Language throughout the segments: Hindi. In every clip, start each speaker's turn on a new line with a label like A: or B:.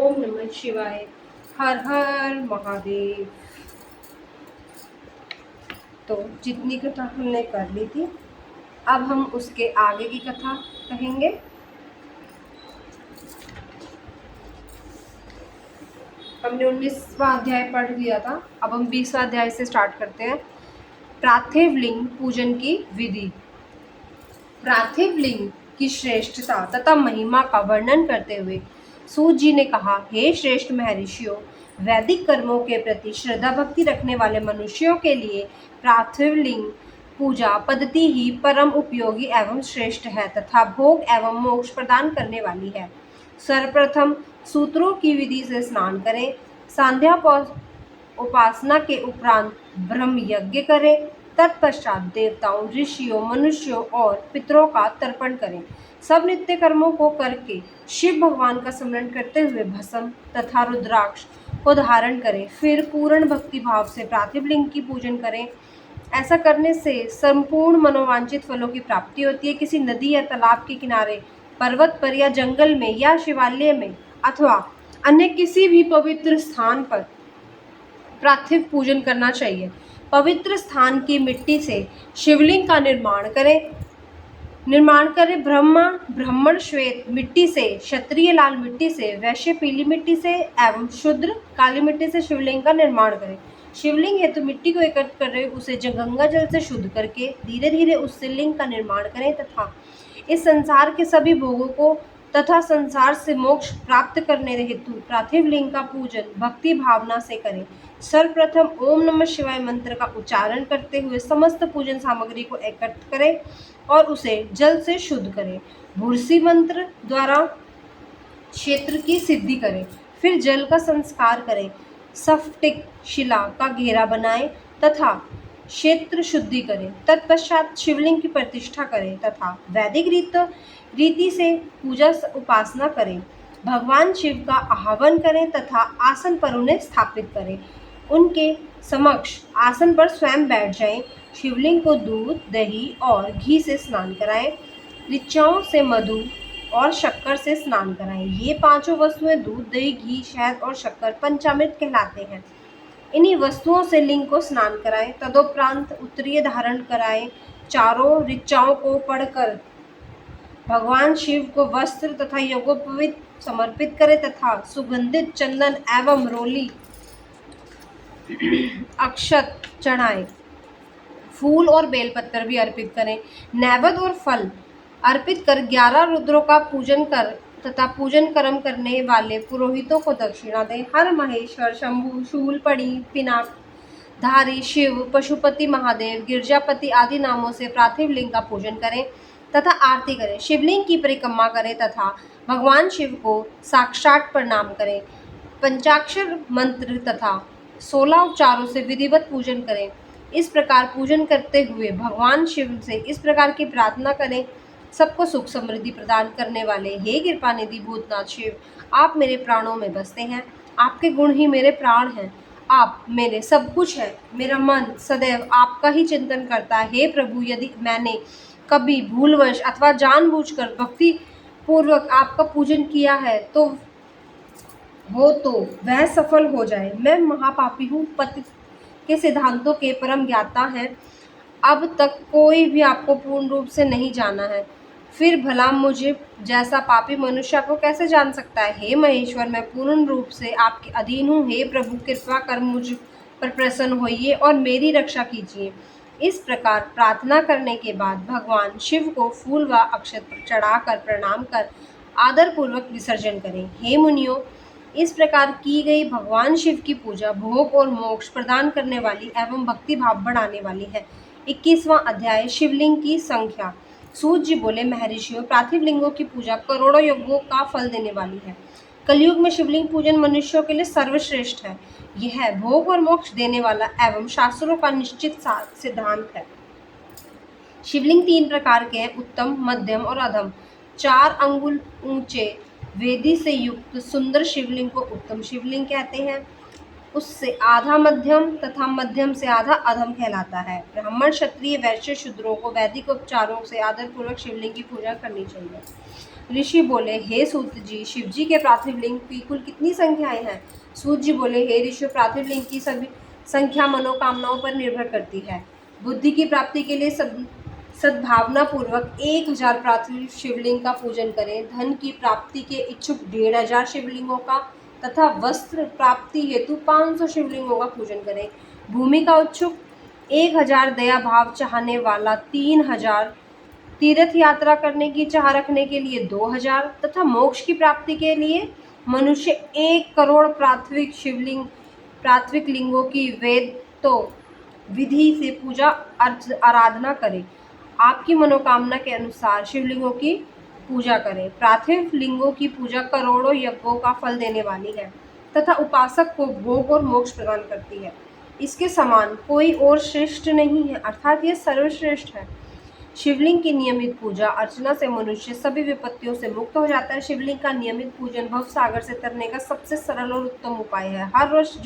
A: ओम नमः शिवाय। हर हर महादेव। तो जितनी कथा हमने कर ली थी, अब हम उसके आगे की कथा कहेंगे। हमने 19वां अध्याय पढ़ लिया था, अब हम 20वां अध्याय से स्टार्ट करते हैं। पार्थिव लिंग पूजन की विधि। पार्थिव लिंग की श्रेष्ठता तथा महिमा का वर्णन करते हुए सूत जी ने कहा, हे श्रेष्ठ महर्षियों, वैदिक कर्मों के प्रति श्रद्धा भक्ति रखने वाले मनुष्यों के लिए पार्थिव लिंग पूजा पद्धति ही परम उपयोगी एवं श्रेष्ठ है तथा भोग एवं मोक्ष प्रदान करने वाली है। सर्वप्रथम सूत्रों की विधि से स्नान करें, संध्या उपासना के उपरांत ब्रह्म यज्ञ करें, तत्पश्चात देवताओं, ऋषियों, मनुष्यों और पितरों का तर्पण करें। सब नित्य कर्मों को करके शिव भगवान का स्मरण करते हुए भस्म तथा रुद्राक्ष को धारण करें। फिर पूर्ण भक्ति भाव से पार्थिव लिंग की पूजन करें। ऐसा करने से संपूर्ण मनोवांछित फलों की प्राप्ति होती है। किसी नदी या तालाब के किनारे, पर्वत पर या जंगल में या शिवालय में अथवा अन्य किसी भी पवित्र स्थान पर पार्थिव पूजन करना चाहिए। पवित्र स्थान की मिट्टी से शिवलिंग का निर्माण करें। ब्राह्मण श्वेत मिट्टी से, क्षत्रिय लाल मिट्टी से, वैश्य पीली मिट्टी से एवं शूद्र काली मिट्टी से शिवलिंग का निर्माण करें। शिवलिंग हेतु मिट्टी को एकत्र करें, उसे गंगा जल से शुद्ध करके धीरे धीरे उससे लिंग का निर्माण करें तथा इस संसार के सभी भोगों को तथा संसार से मोक्ष प्राप्त करने हेतु पार्थिव लिंग का पूजन भक्ति भावना से करें। सर्वप्रथम ओम नमः शिवाय मंत्र का उच्चारण करते हुए समस्त पूजन सामग्री को एकत्र करें और उसे जल से शुद्ध करें। भूर्सी मंत्र द्वारा क्षेत्र की सिद्धि करें। फिर जल का संस्कार करें। स्फटिक शिला का घेरा बनाएं तथा क्षेत्र शुद्धि करें। तत्पश्चात शिवलिंग की प्रतिष्ठा करें तथा वैदिक रीति से पूजा उपासना करें। भगवान शिव का आह्वान करें तथा आसन पर उन्हें स्थापित करें। उनके समक्ष आसन पर स्वयं बैठ जाएं। शिवलिंग को दूध, दही और घी से स्नान कराएं। ऋचाओं से मधु और शक्कर से स्नान कराएं। ये पांचों वस्तुएं दूध, दही, घी, शहद और शक्कर पंचामृत कहलाते हैं। इन्हीं वस्तुओं से लिंग को स्नान कराएं। तदोपरांत उत्तरीय धारण कराएं। चारों ऋचाओं को पढ़कर भगवान शिव को वस्त्र तथा यज्ञोपवीत समर्पित करें तथा सुगंधित चंदन एवं रोली अक्षत चढ़ाएं। फूल और बेलपत्र भी अर्पित करें। नैवेद्य और फल अर्पित कर 11 रुद्रों का पूजन कर तथा पूजन कर्म करने वाले पुरोहितों को दक्षिणा दें। हर महेश्वर, शंभु, शूलपणि, पिनाक धारी, शिव, पशुपति महादेव, गिरजापति आदि नामों से पार्थिव लिंग का पूजन करें तथा आरती करें। शिवलिंग की परिक्रमा करें तथा भगवान शिव को साक्षात प्रणाम करें। पंचाक्षर मंत्र तथा 16 उपचारों से विधिवत पूजन करें। इस प्रकार पूजन करते हुए भगवान शिव से इस प्रकार की प्रार्थना करें, सबको सुख समृद्धि प्रदान करने वाले हे कृपानिधि भूतनाथ शिव, आप मेरे प्राणों में बसते हैं, आपके गुण ही मेरे प्राण हैं, आप मेरे सब कुछ है। मेरा मन सदैव आपका ही चिंतन करता है। हे प्रभु, यदि मैंने कभी भूलवश अथवा जानबूझकर भक्ति पूर्वक आपका पूजन किया है तो वह सफल हो जाए। मैं महापापी हूँ, पतित के सिद्धांतों के परम ज्ञाता हैं। अब तक कोई भी आपको पूर्ण रूप से नहीं जाना है, फिर भला मुझे जैसा पापी मनुष्य को कैसे जान सकता है। हे महेश्वर, मैं पूर्ण रूप से आपके अधीन हूँ। हे प्रभु, कृपा कर मुझ पर प्रसन्न होइए और मेरी रक्षा कीजिए। इस प्रकार प्रार्थना करने के बाद भगवान शिव को फूल व अक्षत चढ़ाकर प्रणाम कर आदर पूर्वक विसर्जन करें। हे मुनियों, इस प्रकार की गई भगवान शिव की पूजा भोग और मोक्ष प्रदान करने वाली एवं भक्ति भाव बढ़ाने वाली है। 21वां अध्याय शिवलिंग की संख्या। सूत जी बोले, महर्षियों, पार्थिव लिंगों की पूजा करोड़ों यज्ञों का फल देने वाली है। कलयुग में शिवलिंग पूजन मनुष्यों के लिए सर्वश्रेष्ठ है। यह भोग और मोक्ष देने वाला एवं शास्त्रों का निश्चित सिद्धांत है। शिवलिंग 3 प्रकार के हैं, उत्तम, मध्यम और अधम। 4 अंगुल ऊंचे वेदी से युक्त सुंदर शिवलिंग को उत्तम शिवलिंग कहते हैं। उससे आधा मध्यम तथा मध्यम से आधा अधम कहलाता है। ब्राह्मण, क्षत्रिय, वैश्य, शूद्रों को वैदिक उपचारों से आदर पूर्वक शिवलिंग की पूजा करनी चाहिए। ऋषि बोले, हे सूत जी, शिव जी के पार्थिव लिंग की कुल कितनी संख्याएं हैं? सूत जी बोले, हे ऋषि, पार्थिव लिंग की सभी संख्या मनोकामनाओं पर निर्भर करती है। बुद्धि की प्राप्ति के लिए सद्भावना पूर्वक 1000 पार्थिव शिवलिंग का पूजन करें। धन की प्राप्ति के इच्छुक 1500 शिवलिंगों का तथा वस्त्र प्राप्ति हेतु 500 शिवलिंगों का पूजन करें। भूमि का इच्छुक 1000, दया भाव चाहने वाला 3000, तीर्थ यात्रा करने की चाह रखने के लिए 2000 तथा मोक्ष की प्राप्ति के लिए मनुष्य 1 करोड़ प्राथमिक लिंगों की वेद तो विधि से पूजा आराधना करें। आपकी मनोकामना के अनुसार शिवलिंगों की पूजा करें। पार्थिव लिंगों की पूजा करोड़ों यज्ञों का फल देने वाली है तथा उपासक को भोग और मोक्ष प्रदान करती है। इसके समान कोई और श्रेष्ठ नहीं है, अर्थात यह सर्वश्रेष्ठ है। शिवलिंग की नियमित पूजा अर्चना से मनुष्य सभी विपत्तियों से मुक्त हो जाता है। शिवलिंग का नियमित पूजन भव सागर से तरने का सबसे सरल और उत्तम उपाय है। हर रोज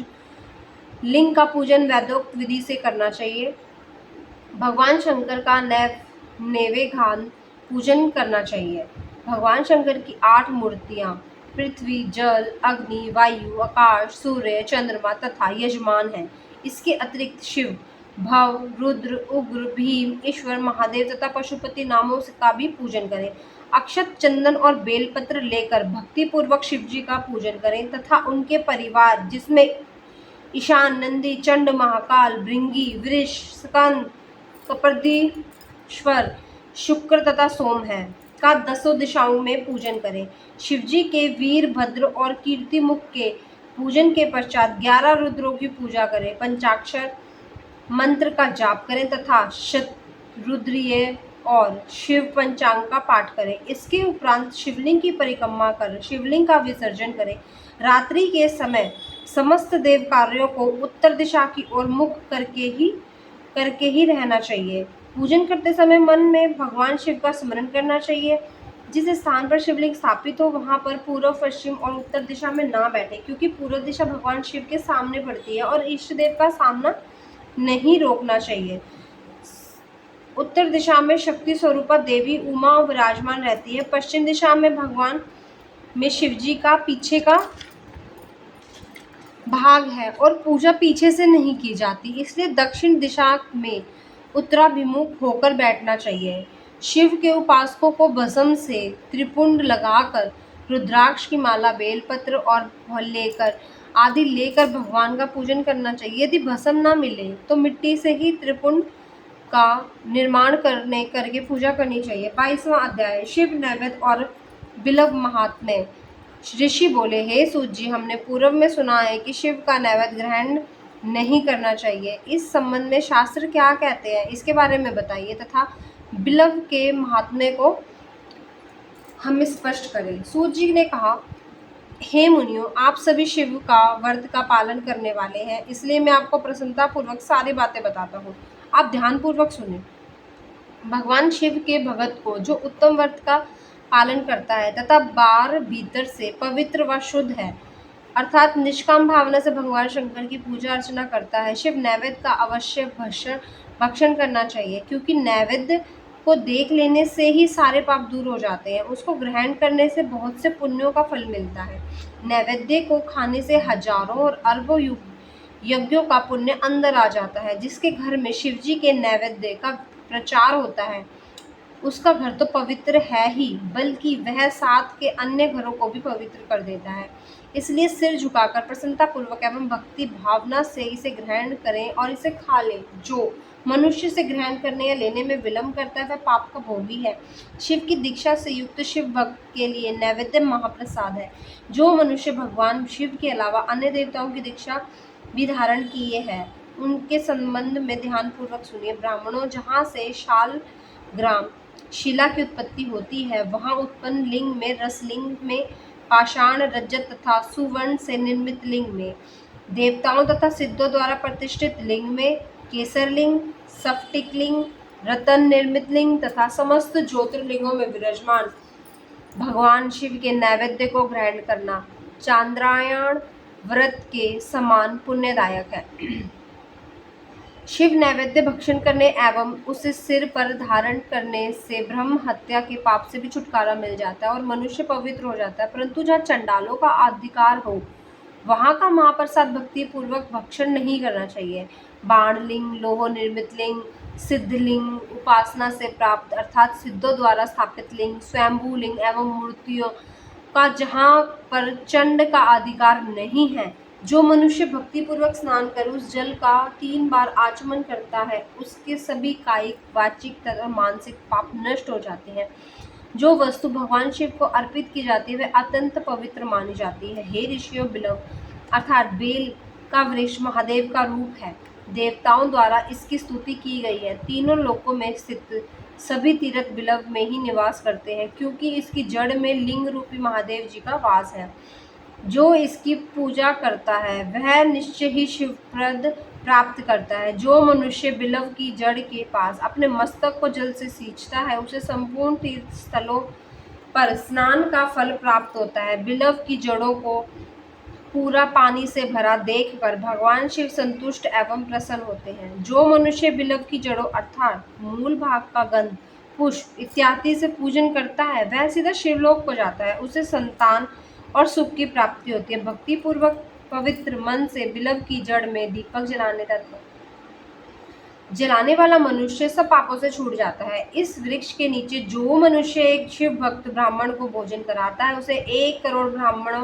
A: लिंग का पूजन वैदिक विधि से करना चाहिए। भगवान शंकर का नैवेद्यान पूजन करना चाहिए। भगवान शंकर की 8 मूर्तियाँ पृथ्वी, जल, अग्नि, वायु, आकाश, सूर्य, चंद्रमा तथा यजमान हैं। इसके अतिरिक्त शिव, भव, रुद्र, उग्र, भीम, ईश्वर, महादेव तथा पशुपति नामों का भी पूजन करें। अक्षत, चंदन और बेलपत्र लेकर भक्तिपूर्वक शिव जी का पूजन करें तथा उनके परिवार, जिसमें ईशान, नंदी, चंड, महाकाल, भृंगी, वृष, स्कंद, कपर्दीश्वर, शुक्र तथा सोम है का 10 दिशाओं में पूजन करें। शिवजी के वीरभद्र और कीर्तिमुख के पूजन के पश्चात 11 रुद्रों की पूजा करें। पंचाक्षर मंत्र का जाप करें तथा शतरुद्रीय और शिव पंचांग का पाठ करें। इसके उपरांत शिवलिंग की परिक्रमा कर शिवलिंग का विसर्जन करें। रात्रि के समय समस्त देव कार्यों को उत्तर दिशा की ओर मुख करके ही रहना चाहिए। पूजन करते समय मन में भगवान शिव का स्मरण करना चाहिए। जिस स्थान पर शिवलिंग स्थापित हो वहां पर पूर्व, पश्चिम और उत्तर दिशा में ना बैठे, क्योंकि पूर्व दिशा भगवान शिव के सामने पड़ती है और इष्ट देव का सामना नहीं रोकना चाहिए। उत्तर दिशा में शक्ति स्वरूपा देवी उमा विराजमान रहती है। पश्चिम दिशा में भगवान में शिवजी का पीछे का भाग है और पूजा पीछे से नहीं की जाती, इसलिए दक्षिण दिशा में उत्तराभिमुख होकर बैठना चाहिए। शिव के उपासकों को भस्म से त्रिपुंड लगाकर रुद्राक्ष की माला, बेलपत्र और आदि लेकर भगवान का पूजन करना चाहिए। यदि भस्म ना मिले तो मिट्टी से ही त्रिपुंड का निर्माण करके पूजा करनी चाहिए। 22वां अध्याय शिव नैवेद्य और बिल्व महात्म्य। ऋषि बोले, हे सूत जी, हमने पूर्व में सुना है कि शिव का नैवेद्य ग्रहण नहीं करना चाहिए। इस संबंध में शास्त्र क्या कहते हैं, इसके बारे में बताइए तथा बिल्व के महात्म्य को हम स्पष्ट करें। सूत जी ने कहा, हे मुनियों, आप सभी शिव का व्रत का पालन करने वाले हैं, इसलिए मैं आपको प्रसन्नता पूर्वक सारी बातें बताता हूँ। आप ध्यान पूर्वक सुने। भगवान शिव के भगत को जो उत्तम व्रत का पालन करता है तथा बाहर भीतर से पवित्र व शुद्ध है, अर्थात निष्काम भावना से भगवान शंकर की पूजा अर्चना करता है, शिव नैवेद्य का अवश्य भक्षण करना चाहिए, क्योंकि नैवेद्य को देख लेने से ही सारे पाप दूर हो जाते हैं। उसको ग्रहण करने से बहुत से पुण्यों का फल मिलता है। नैवेद्य को खाने से हजारों और अरबों यज्ञों का पुण्य अंदर आ जाता है। जिसके घर में शिवजी के नैवेद्य का प्रचार होता है उसका घर तो पवित्र है ही, बल्कि वह साथ के अन्य घरों को भी पवित्र कर देता है। इसलिए सिर झुकाकर प्रसन्नता पूर्वक एवं भक्ति भावना से इसे ग्रहण करें और इसे खा लें। जो मनुष्य से ग्रहण करने या लेने में विलंब करता है वह पाप का भोगी है। शिव की दीक्षा से युक्त शिव भक्त के लिए नैवेद्य महाप्रसाद है। जो मनुष्य भगवान शिव के अलावा अन्य देवताओं की दीक्षा भी धारण किए है, उनके संबंध में ध्यान पूर्वक सुनिए। ब्राह्मणों, जहाँ से शालग्राम शिला की उत्पत्ति होती है, वहाँ उत्पन्न लिंग में, रसलिंग में, पाषाण, रजत तथा सुवर्ण से निर्मित लिंग में, देवताओं तथा सिद्धों द्वारा प्रतिष्ठित लिंग में, केसरलिंग, स्फटिक लिंग, रतन निर्मित लिंग तथा समस्त ज्योतिर्लिंगों में विराजमान भगवान शिव के नैवेद्य को ग्रहण करना चांद्रायण व्रत के समान पुण्यदायक है। शिव नैवेद्य भक्षण करने एवं उसे सिर पर धारण करने से ब्रह्म हत्या के पाप से भी छुटकारा मिल जाता है और मनुष्य पवित्र हो जाता है। परंतु जहाँ चंडालों का अधिकार हो वहाँ का महाप्रसाद भक्ति पूर्वक भक्षण नहीं करना चाहिए। बाणलिंग, लोह निर्मित लिंग, सिद्धलिंग, उपासना से प्राप्त अर्थात सिद्धों द्वारा स्थापित लिंग, स्वयंभू लिंग एवं मूर्तियों का जहाँ पर चंड का अधिकार नहीं है, जो मनुष्य भक्ति पूर्वक स्नान कर उस जल का 3 बार आचमन करता है, उसके सभी कायिक, वाचिक तथा मानसिक पाप नष्ट हो जाते हैं। जो वस्तु भगवान शिव को अर्पित की जाती है वह अत्यंत पवित्र मानी जाती है। हे ऋषियों, बिल्व अर्थात बेल का वृक्ष महादेव का रूप है। देवताओं द्वारा इसकी स्तुति की गई है। तीनों लोकों में स्थित सभी तीर्थ बिल्व में ही निवास करते हैं, क्योंकि इसकी जड़ में लिंग रूपी महादेव जी का वास है। जो इसकी पूजा करता है वह निश्चय ही शिवप्रद प्राप्त करता है। जो मनुष्य बिल्व की जड़ के पास अपने मस्तक को जल से सींचता है, उसे संपूर्ण तीर्थ स्थलों पर स्नान का फल प्राप्त होता है। बिल्व की जड़ों को पूरा पानी से भरा देखकर भगवान शिव संतुष्ट एवं प्रसन्न होते हैं। जो मनुष्य बिल्व की जड़ों अर्थात मूल भाग का गंध, पुष्प इत्यादि से पूजन करता है वह सीधा शिवलोक को जाता है। उसे संतान और सुख की प्राप्ति होती है। भक्ति पूर्वक पवित्र मन से बिल्व की जड़ में दीपक जलाने वाला मनुष्य सब पापों से छूट जाता है। इस वृक्ष के नीचे जो मनुष्य एक शिव भक्त ब्राह्मण को भोजन कराता है, उसे 1 करोड़ ब्राह्मणों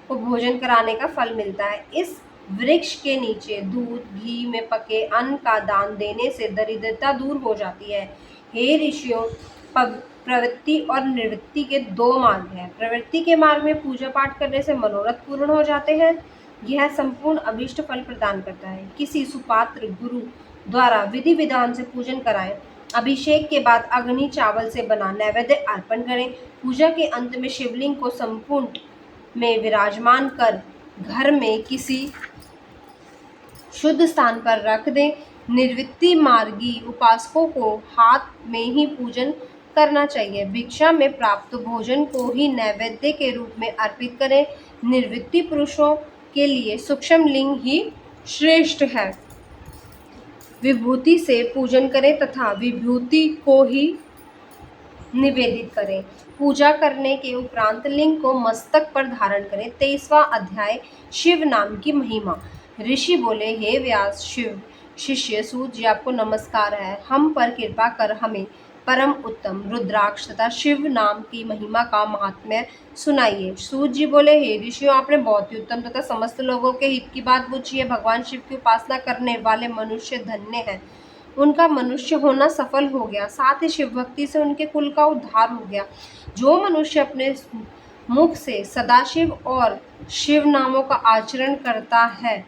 A: को भोजन कराने का फल मिलता है। इस वृक्ष के नीचे दूध, घी में पके अन्न का दान देने से दरिद्रता दूर हो जाती है। हे ऋषियों, प्रवृत्ति और निवृत्ति के 2 मार्ग हैं। प्रवृत्ति के मार्ग में पूजा पाठ करने से मनोरथ पूर्ण हो जाते हैं। यह संपूर्ण अभीष्ट फल प्रदान करता है। किसी सुपात्र गुरु द्वारा विधि विधान से पूजन कराएं। अभिषेक के बाद अग्नि चावल से बना नैवेद्य अर्पण करें। पूजा के अंत में शिवलिंग को संपूर्ण में विराजमान कर घर में किसी शुद्ध स्थान पर रख दें। निवृत्ति मार्गी उपासकों को हाथ में ही पूजन करना चाहिए। भिक्षा में प्राप्त भोजन को ही नैवेद्य के रूप में अर्पित करें। निवृत्ति पुरुषों के लिए सूक्ष्म लिंग ही श्रेष्ठ है। विभूति से पूजन करें तथा विभूति को ही निवेदित करें। पूजा करने के उपरांत लिंग को मस्तक पर धारण करें। 23वां अध्याय शिव नाम की महिमा। ऋषि बोले, हे व्यास शिव शिष्य सूत जी, आपको नमस्कार है। हम पर कृपा कर हमें परम उत्तम रुद्राक्ष तथा शिव नाम की महिमा का महात्म्य सुनाइए। सूत जी बोले, हे ऋषियों, आपने बहुत ही उत्तम तथा समस्त लोगों के हित की बात पूछी है। भगवान शिव की उपासना करने वाले मनुष्य धन्य हैं। उनका मनुष्य होना सफल हो गया, साथ ही शिव भक्ति से उनके कुल का उद्धार हो गया। जो मनुष्य अपने मुख से सदाशिव और शिव नामों का आचरण करता है,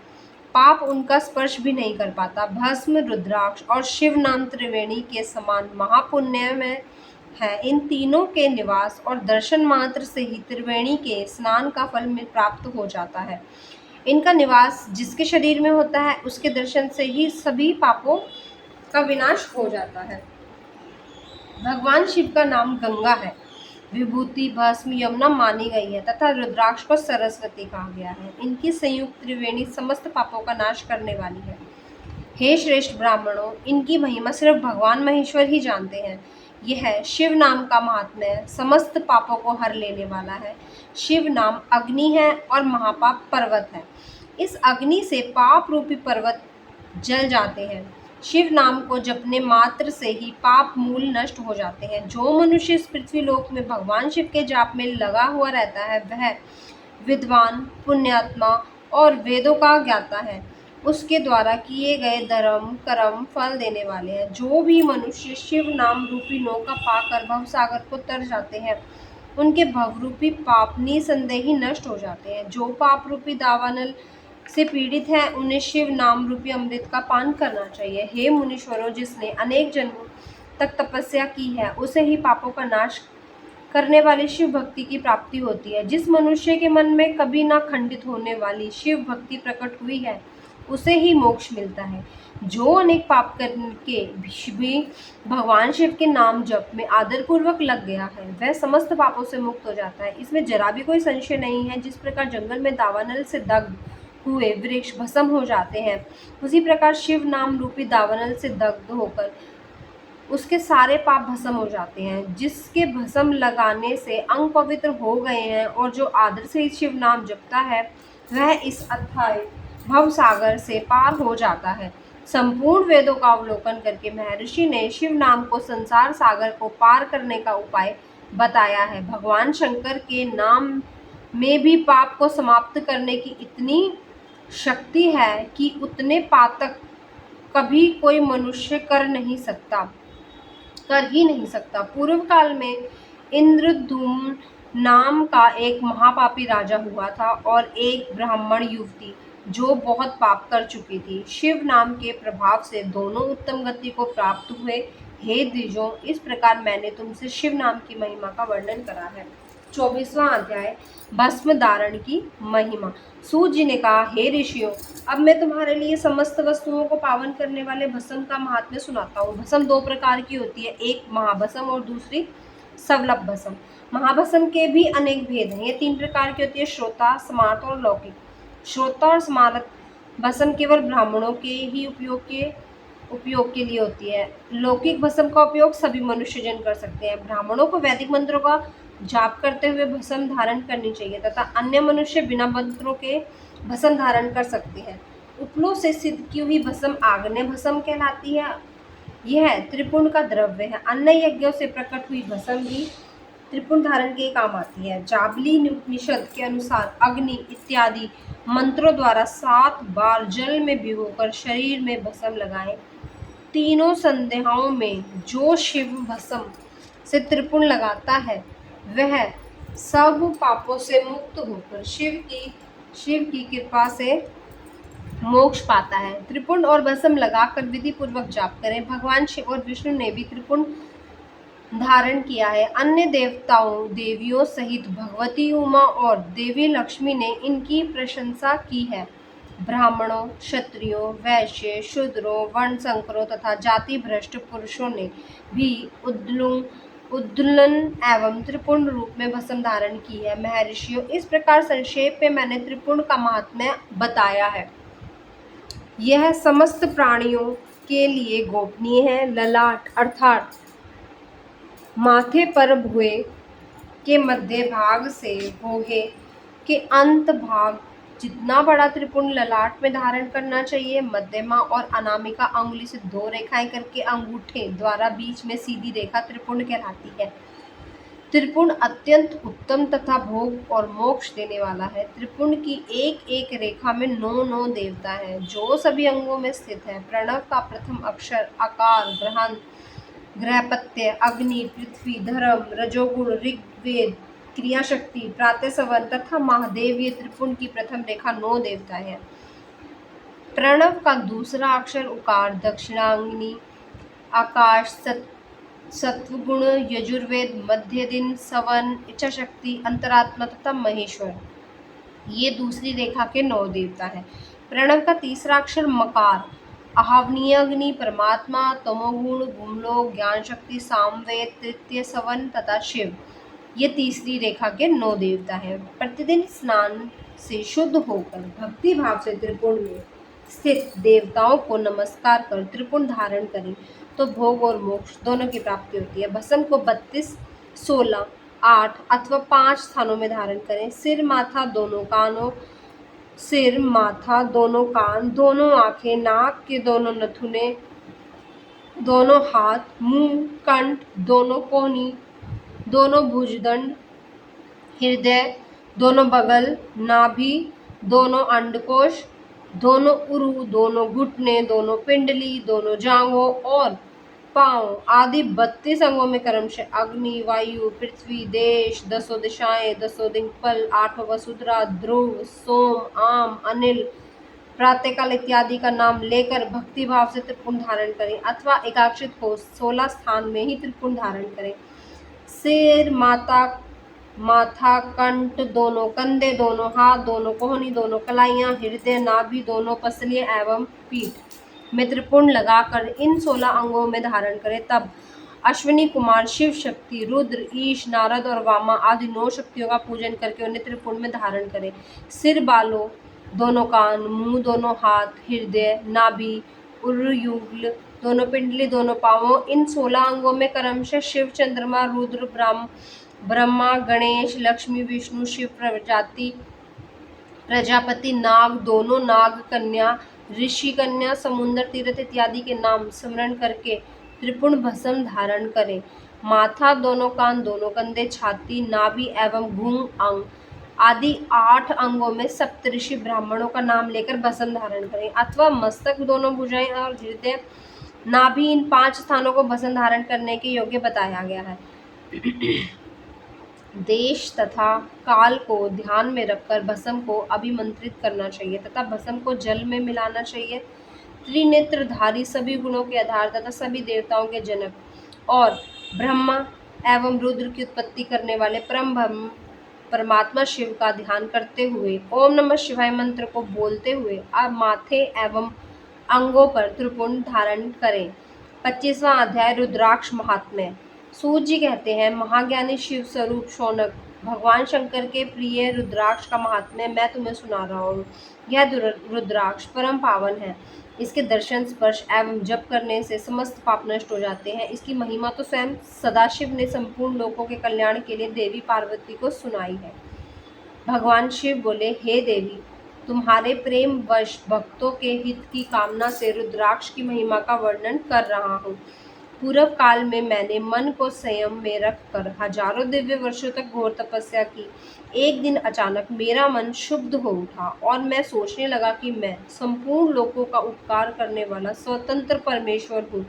A: पाप उनका स्पर्श भी नहीं कर पाता। भस्म, रुद्राक्ष और शिव नाम त्रिवेणी के समान महापुण्य में है। इन तीनों के निवास और दर्शन मात्र से ही त्रिवेणी के स्नान का फल में प्राप्त हो जाता है। इनका निवास जिसके शरीर में होता है, उसके दर्शन से ही सभी पापों का विनाश हो जाता है। भगवान शिव का नाम गंगा है। विभूति, भस्म, यमुना मानी गई है तथा रुद्राक्ष को सरस्वती कहा गया है। इनकी संयुक्त त्रिवेणी समस्त पापों का नाश करने वाली है। हे श्रेष्ठ ब्राह्मणों, इनकी महिमा सिर्फ भगवान महेश्वर ही जानते हैं। यह शिव नाम का महात्म्य समस्त पापों को हर लेने वाला है। शिव नाम अग्नि है और महापाप पर्वत है। इस अग्नि से पाप रूपी पर्वत जल जाते हैं। शिव नाम को जपने मात्र से ही पाप मूल नष्ट हो जाते हैं। जो मनुष्य इस पृथ्वी लोक में भगवान शिव के जाप में लगा हुआ रहता है, वह विद्वान, पुण्यात्मा और वेदों का ज्ञाता है। उसके द्वारा किए गए धर्म कर्म फल देने वाले हैं। जो भी मनुष्य शिव नाम रूपी नौका पाकर भवसागर को तर जाते हैं, उनके भवरूपी पाप निसंदेह ही नष्ट हो जाते हैं। जो पाप रूपी दावानल से पीड़ित है, उन्हें शिव नाम रूपी अमृत का पान करना चाहिए। हे मुनीश्वरों, जिसने अनेक जन्मों तक तपस्या की है, उसे ही पापों का नाश करने वाली शिव भक्ति की प्राप्ति होती है। जिस मनुष्य के मन में कभी ना खंडित होने वाली शिव भक्ति प्रकट हुई है, उसे ही मोक्ष मिलता है। जो अनेक पाप करके भी भगवान शिव के नाम जप में आदरपूर्वक लग गया है, वह समस्त पापों से मुक्त हो जाता है। इसमें जरा भी कोई संशय नहीं है। जिस प्रकार जंगल में दावानल से दग्ध हुए वृक्ष भस्म हो जाते हैं, उसी प्रकार शिव नाम रूपी दावानल से दग्ध होकर उसके सारे पाप भस्म हो जाते हैं। जिसके भस्म लगाने से अंग पवित्र हो गए हैं और जो आदर से शिव नाम जपता है वह इस अथाह भव सागर से पार हो जाता है। संपूर्ण वेदों का अवलोकन करके महर्षि ने शिव नाम को संसार सागर को पार करने का उपाय बताया है। भगवान शंकर के नाम में भी पाप को समाप्त करने की इतनी शक्ति है कि उतने पातक कभी कोई मनुष्य कर ही नहीं सकता। पूर्व काल में इंद्रद्युम्न नाम का एक महापापी राजा हुआ था और एक ब्राह्मण युवती जो बहुत पाप कर चुकी थी। शिव नाम के प्रभाव से दोनों उत्तम गति को प्राप्त हुए। हे द्विजों, इस प्रकार मैंने तुमसे शिव नाम की महिमा का वर्णन करा है। 24वां अध्याय, भस्म धारण की महिमा। सूत जी ने कहा, हे ऋषियों, अब मैं तुम्हारे लिए समस्त वस्तुओं को पावन करने वाले भस्म का महात्म्य सुनाता हूँ। भस्म दो प्रकार की होती है, एक महाभस्म और दूसरी सवलभ भस्म। महाभस्म के भी अनेक भेद हैं। ये 3 प्रकार की होती है, श्रोता, स्मार्त और लौकिक। श्रोता और स्मारक भस्म केवल ब्राह्मणों के ही उपयोग के लिए होती है। लौकिक भस्म का उपयोग सभी मनुष्यजन कर सकते हैं। ब्राह्मणों को वैदिक मंत्रों का जाप करते हुए भस्म धारण करनी चाहिए तथा अन्य मनुष्य बिना मंत्रों के भस्म धारण कर सकते हैं। उपलों से सिद्ध की हुई भस्म आग्नेय भस्म कहलाती है। यह त्रिपुंड का द्रव्य है। अन्य यज्ञों से प्रकट हुई भस्म भी त्रिपुंड धारण के काम आती है। जाबली उपनिषद के अनुसार अग्नि इत्यादि मंत्रों द्वारा 7 बार जल में भिगोकर शरीर में भस्म लगाएं। तीनों संध्याओं में जो शिव भस्म से त्रिपुंड लगाता है वह सब पापों से मुक्त होकर शिव की कृपा से मोक्ष पाता है। त्रिपुंड और भस्म लगाकर विधि पूर्वक जाप करें। भगवान शिव और विष्णु ने भी त्रिपुंड धारण किया है। अन्य देवताओं देवियों सहित भगवती उमा और देवी लक्ष्मी ने इनकी प्रशंसा की है। ब्राह्मणों, क्षत्रियों, वैश्य, शूद्रों, वर्ण संकरों तथा जाति भ्रष्ट पुरुषों ने भी उद्दुलन एवं त्रिपुंड रूप में भस्म धारण की है। महर्षियों, इस प्रकार संक्षेप में मैंने त्रिपुंड का महात्म्य बताया है। यह समस्त प्राणियों के लिए गोपनीय है। ललाट अर्थात माथे पर भुए के मध्य भाग से भोहे के अंत भाग जितना बड़ा त्रिपुंड ललाट में धारण करना चाहिए। मध्यमा और अनामिका अंगुली से 2 रेखाएं करके अंगूठे द्वारा बीच में सीधी रेखा त्रिपुंड कहलाती है। त्रिपुंड अत्यंत उत्तम तथा भोग और मोक्ष देने वाला है। त्रिपुंड की एक एक रेखा में 9 देवता हैं जो सभी अंगों में स्थित है। प्रणव का प्रथम अक्षर आकार, ग्रहपत्य, अग्नि, पृथ्वी, धर्म, रजोगुण, ऋग्वेद, क्रियाशक्ति, प्रातःसवन तथा महादेव, ये त्रिपुंड की प्रथम रेखा 9 देवता है। प्रणव का दूसरा अक्षर उकार, दक्षिणाग्नि, आकाश, सत्वगुण, यजुर्वेद, मध्य दिन, सवन, इच्छा शक्ति, अंतरात्मा तथा महेश्वर, ये दूसरी रेखा के 9 देवता है। प्रणव का तीसरा अक्षर मकार, आह्वनीय अग्नि, परमात्मा, तमोगुण, भूमलोक, ज्ञान शक्ति, सामवेद, तृतीय सवन तथा शिव, ये तीसरी रेखा के 9 देवता हैं। प्रतिदिन स्नान से शुद्ध होकर भक्ति भाव से त्रिपुंड में स्थित देवताओं को नमस्कार कर त्रिपुंड धारण करें तो भोग और मोक्ष दोनों की प्राप्ति होती है। भस्म को 32, 16, 8 अथवा 5 स्थानों में धारण करें। सिर, माथा, दोनों कान, दोनों आंखें, नाक के दोनों नथुने, दोनों हाथ, मुंह, कंठ, दोनों कोहनी, दोनों भुजदंड, हृदय, दोनों बगल, नाभि, दोनों अंडकोश, दोनों उरु, दोनों घुटने, दोनों पिंडली, दोनों जांघों और पांव आदि 32 अंगों में क्रमशः अग्नि, वायु, पृथ्वी, देश, 10 दिशाएं, 10 दिक्पाल, 8 वसुंधरा, ध्रुव, सोम, आम, अनिल, प्रातःकाल इत्यादि का नाम लेकर भक्ति भाव से त्रिपुंड धारण करें अथवा एकाक्षित हो 16 स्थान में ही त्रिपुंड धारण करें। सिर, माथा, कंठ, दोनों कंधे, दोनों हाथ, दोनों कोहनी, दोनों कलाइयां, हृदय, नाभि, दोनों पसलियां एवं पीठ में त्रिपुंड लगाकर इन 16 अंगों में धारण करें। तब अश्विनी कुमार, शिव शक्ति, रुद्र, ईश, नारद और वामा आदि 9 शक्तियों का पूजन करके उन्हें त्रिपुंड में धारण करें। सिर बालों दोनों कान, मुंह, दोनों हाथ, हृदय, नाभि, उर्युग्ल, दोनों पिंडली, दोनों पांवों। इन 16 अंगों में क्रमशः शिव, चंद्रमा, रुद्र, ब्रह्मा, गणेश, लक्ष्मी, विष्णु, शिव प्रजापति, नाग, दोनों नाग, कन्या, ऋषि कन्या, समुद्र तीर्थ इत्यादि के नाम स्मरण करके त्रिपुण भस्म धारण करें। माथा, दोनों कान, दोनों कंधे, छाती, नाभि एवं भ्रूण अंग आदि 8 अंगों में सप्तऋषि ब्राह्मणों का नाम लेकर भस्म धारण करें, अथवा मस्तक, दोनों भुजाएं और हृदय, नाभि, इन 5 स्थानों को भस्म धारण करने के योग्य बताया गया है। देश तथा काल को ध्यान में रखकर भस्म को अभिमंत्रित करना चाहिए तथा भस्म को जल में मिलाना चाहिए। त्रिनेत्रधारी, सभी गुणों के आधार तथा सभी देवताओं के जनक और ब्रह्मा एवं रुद्र की उत्पत्ति करने वाले परमात्मा शिव का ध्यान करते हुए ओम नमः शिवाय मंत्र को बोलते हुए अब माथे एवं अंगों पर त्रिपुंड धारण करें। 25वां अध्याय रुद्राक्ष महात्म्य। सूत जी कहते हैं, महाज्ञानी शिव स्वरूप शौनक, भगवान शंकर के प्रिय रुद्राक्ष का महात्म्य मैं तुम्हें सुना रहा हूँ। यह रुद्राक्ष परम पावन है। इसके दर्शन, स्पर्श एवं जप करने से समस्त पाप नष्ट हो जाते हैं। इसकी महिमा तो स्वयं सदाशिव ने संपूर्ण लोकों के कल्याण के लिए देवी पार्वती को सुनाई है। भगवान शिव बोले, हे देवी, तुम्हारे प्रेम वश भक्तों के हित की कामना से रुद्राक्ष की महिमा का वर्णन कर रहा हूँ। पूर्व काल में मैंने मन को संयम में रखकर हजारों दिव्य वर्षों तक घोर तपस्या की। एक दिन अचानक मेरा मन शुद्ध हो उठा और मैं सोचने लगा कि मैं संपूर्ण लोकों का उपकार करने वाला स्वतंत्र परमेश्वर हूँ।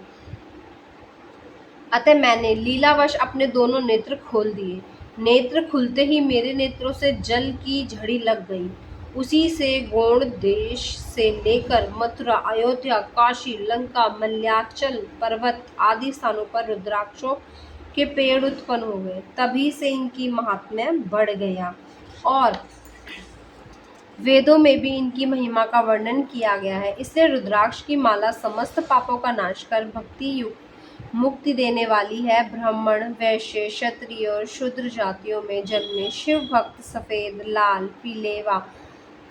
A: अतः मैंने लीलावश अपने दोनों नेत्र खोल दिए। नेत्र खुलते ही मेरे नेत्रों से जल की झड़ी लग गई। उसी से गौड़ देश से लेकर मथुरा, अयोध्या, काशी, लंका, मल्याचल पर्वत आदि स्थानों पर रुद्राक्षों के पेड़ उत्पन्न हो गए। तभी से इनकी महात्म्य बढ़ गया और वेदों में भी इनकी महिमा का वर्णन किया गया है। इसलिए रुद्राक्ष की माला समस्त पापों का नाश कर भक्ति युक्त मुक्ति देने वाली है। ब्राह्मण, वैश्य, क्षत्रिय और शूद्र जातियों में जन्मे शिव भक्त सफेद, लाल, पीले व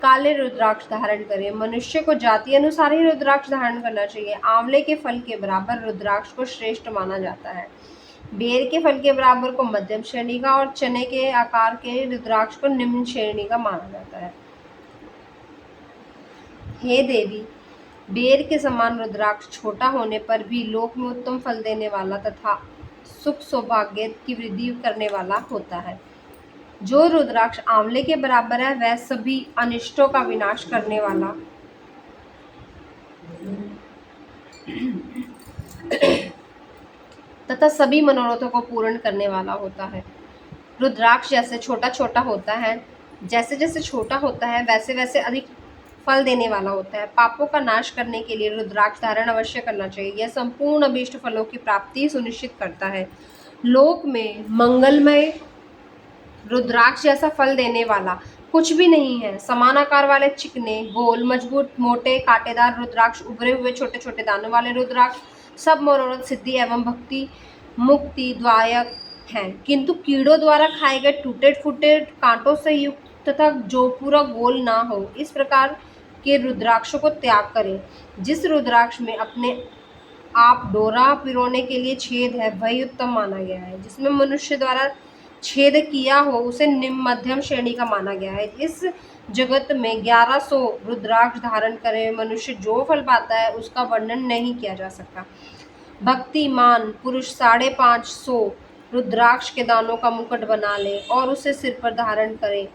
A: काले रुद्राक्ष धारण करें। मनुष्य को जाति अनुसार ही रुद्राक्ष धारण करना चाहिए। आंवले के फल के बराबर रुद्राक्ष को श्रेष्ठ माना जाता है। बेर के फल के बराबर को मध्यम श्रेणी का और चने के आकार के रुद्राक्ष को निम्न श्रेणी का माना जाता है। हे देवी, बेर के समान रुद्राक्ष छोटा होने पर भी लोक में उत्तम फल देने वाला तथा सुख सौभाग्य की वृद्धि करने वाला होता है। जो रुद्राक्ष आंवले के बराबर है वह सभी अनिष्टों का विनाश करने वाला तथा सभी मनोरथों को पूर्ण करने वाला होता है। रुद्राक्ष जैसे छोटा छोटा होता है, जैसे जैसे छोटा होता है वैसे वैसे अधिक फल देने वाला होता है। पापों का नाश करने के लिए रुद्राक्ष धारण अवश्य करना चाहिए। यह संपूर्ण अभीष्ट फलों की प्राप्ति सुनिश्चित करता है। लोक में मंगलमय रुद्राक्ष जैसा फल देने वाला कुछ भी नहीं है। समान आकार वाले चिकने, गोल, मजबूत, मोटे, कांटेदार रुद्राक्ष, उभरे हुए छोटे छोटे दानों वाले रुद्राक्ष सब मनोरथ सिद्धि एवं भक्ति मुक्ति द्वायक हैं, किंतु कीड़ों द्वारा खाए गए टूटे फूटे कांटों से युक्त तथा जो पूरा गोल ना हो, इस प्रकार के रुद्राक्षों को त्याग करें। जिस रुद्राक्ष में अपने आप डोरा पिरोने के लिए छेद है वही उत्तम माना गया है। जिसमें मनुष्य द्वारा छेद किया हो उसे निम्न मध्यम श्रेणी का माना गया है। इस जगत में 1100 रुद्राक्ष धारण करे मनुष्य जो फल पाता है उसका वर्णन नहीं किया जा सकता। भक्तिमान पुरुष 550 रुद्राक्ष के दानों का मुकुट बना ले और उसे सिर पर धारण करे।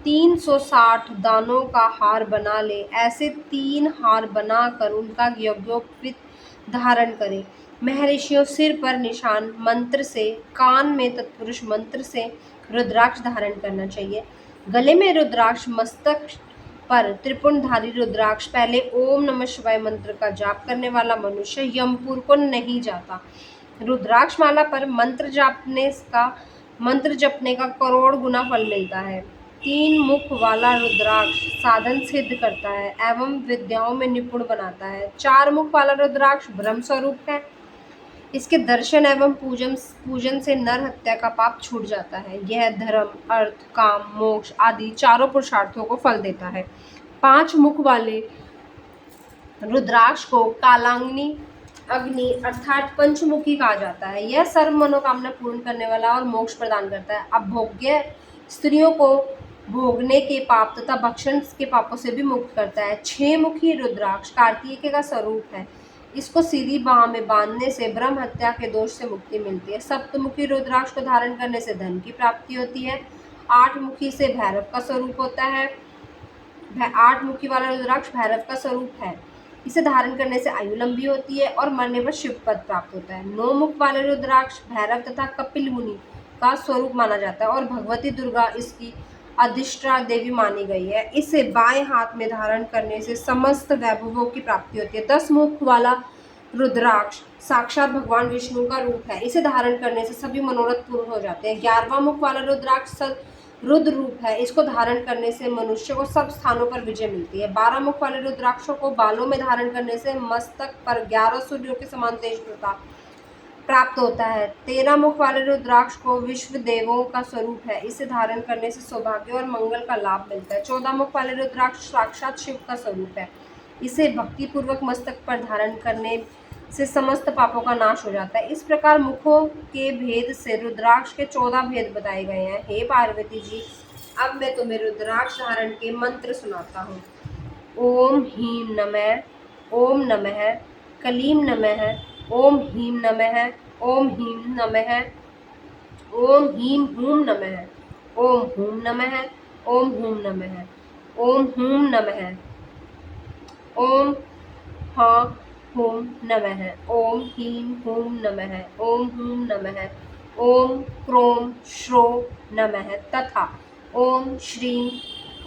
A: 360 दानों का हार बना ले। ऐसे 3 हार बनाकर उनका यज्ञोपवीत धारण करे। महर्षियों सिर पर निशान मंत्र से, कान में तत्पुरुष मंत्र से रुद्राक्ष धारण करना चाहिए। गले में रुद्राक्ष, मस्तक पर त्रिपुंडधारी रुद्राक्ष। पहले ओम नमः शिवाय मंत्र का जाप करने वाला मनुष्य यमपुर को नहीं जाता। रुद्राक्ष माला पर मंत्र जपने का करोड़ गुना फल मिलता है। 3 मुख वाला रुद्राक्ष साधन सिद्ध करता है एवं विद्याओं में निपुण बनाता है। 4 मुख वाला रुद्राक्ष ब्रह्म स्वरूप है। इसके दर्शन एवं पूजन से नर हत्या का पाप छूट जाता है। यह धर्म, अर्थ, काम, मोक्ष आदि चारों पुरुषार्थों को फल देता है। 5 मुख वाले रुद्राक्ष को कालाग्नि अग्नि अर्थात पंचमुखी कहा जाता है। यह सर्व मनोकामना पूर्ण करने वाला और मोक्ष प्रदान करता है। अभोग्य स्त्रियों को भोगने के पाप तथा भक्षण के पापों से भी मुक्त करता है। 6 मुखी रुद्राक्ष कार्तिकेय का स्वरूप है। इसको सीधी बाह में बांधने से ब्रह्म हत्या के दोष से मुक्ति मिलती है। सप्तमुखी रुद्राक्ष को धारण करने से धन की प्राप्ति होती है। 8 मुखी से भैरव का स्वरूप होता है। 8 मुखी वाला रुद्राक्ष भैरव का स्वरूप है। इसे धारण करने से आयु लंबी होती है और मरने पर शिव पद प्राप्त होता है। 9 मुख वाले रुद्राक्ष भैरव तथा कपिल मुनि का स्वरूप माना जाता है और भगवती दुर्गा इसकी अधिष्ठा देवी मानी गई है। इसे बाएं हाथ में धारण करने से समस्त वैभवों की प्राप्ति होती है। 10 मुख वाला रुद्राक्ष साक्षात भगवान विष्णु का रूप है। इसे धारण करने से सभी मनोरथ पूर्ण हो जाते हैं। 11वां मुख वाला रुद्राक्ष रुद्र रूप है। इसको धारण करने से मनुष्य को सब स्थानों पर विजय मिलती है। 12 मुख वाले रुद्राक्षों को बालों में धारण करने से मस्तक पर 11 सूर्यों के समान तेज प्रताप प्राप्त होता है। 13 मुख वाले रुद्राक्ष को विश्व देवों का स्वरूप है। इसे धारण करने से सौभाग्य और मंगल का लाभ मिलता है। 14 मुख वाले रुद्राक्ष साक्षात शिव का स्वरूप है। इसे भक्ति पूर्वक मस्तक पर धारण करने से समस्त पापों का नाश हो जाता है। इस प्रकार मुखों के भेद से रुद्राक्ष के 14 भेद बताए गए हैं। हे पार्वती जी, अब मैं तुम्हें रुद्राक्ष धारण के मंत्र सुनाता हूँ। ओम ह्रीं नमः, ओम नमः, क्लीं नमः, ओम ह्रीं नमः, ओम ह्रीं नमः, ओम ह्रीं हूं नमः, ओम हूं नमः, ओम हूं नमः, ओम हूं नमः, ओम हाँ हूं नमः, ओम ह्रीं हूं नमः, ओम हूं नमः, ओम क्रोम श्रो नमः तथा ओम श्रीं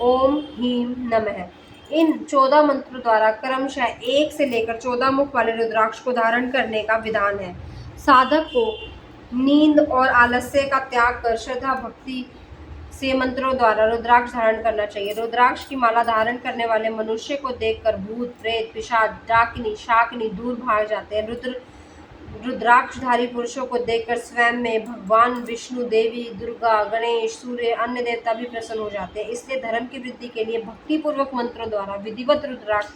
A: ओम ह्रीं नमः। इन 14 मंत्रों द्वारा क्रमशः 1 से लेकर 14 मुख वाले रुद्राक्ष को धारण करने का विधान है। साधक को नींद और आलस्य का त्याग कर श्रद्धा भक्ति से मंत्रों द्वारा रुद्राक्ष धारण करना चाहिए। रुद्राक्ष की माला धारण करने वाले मनुष्य को देखकर भूत प्रेत पिशाच डाकिनी शाकिनी दूर भाग जाते हैं। रुद्राक्षधारी पुरुषों को देखकर स्वयं में भगवान विष्णु, देवी दुर्गा, गणेश, सूर्य, अन्य देवता भी प्रसन्न हो जाते हैं। इसलिए धर्म की वृद्धि के लिए भक्ति पूर्वक मंत्रों द्वारा विधिवत रुद्राक्ष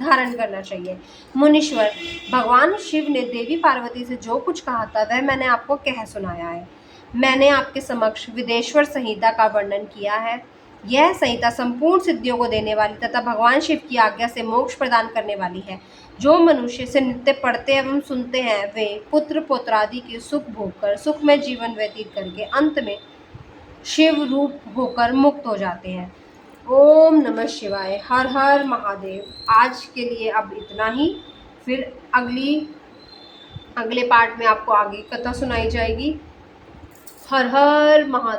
A: धारण करना चाहिए। मुनीश्वर, भगवान शिव ने देवी पार्वती से जो कुछ कहा था वह मैंने आपको कह सुनाया है। मैंने आपके समक्ष विदेश्वर संहिता का वर्णन किया है। यह संहिता संपूर्ण सिद्धियों को देने वाली तथा भगवान शिव की आज्ञा से मोक्ष प्रदान करने वाली है। जो मनुष्य से नित्य पढ़ते एवं सुनते हैं वे पुत्र पौत्रादि के सुख भोगकर सुखमय जीवन व्यतीत करके अंत में शिव रूप होकर मुक्त हो जाते हैं। ओम नमः शिवाय। हर हर महादेव। आज के लिए अब इतना ही। फिर अगले पार्ट में आपको आगे कथा सुनाई जाएगी। हर हर महादेव।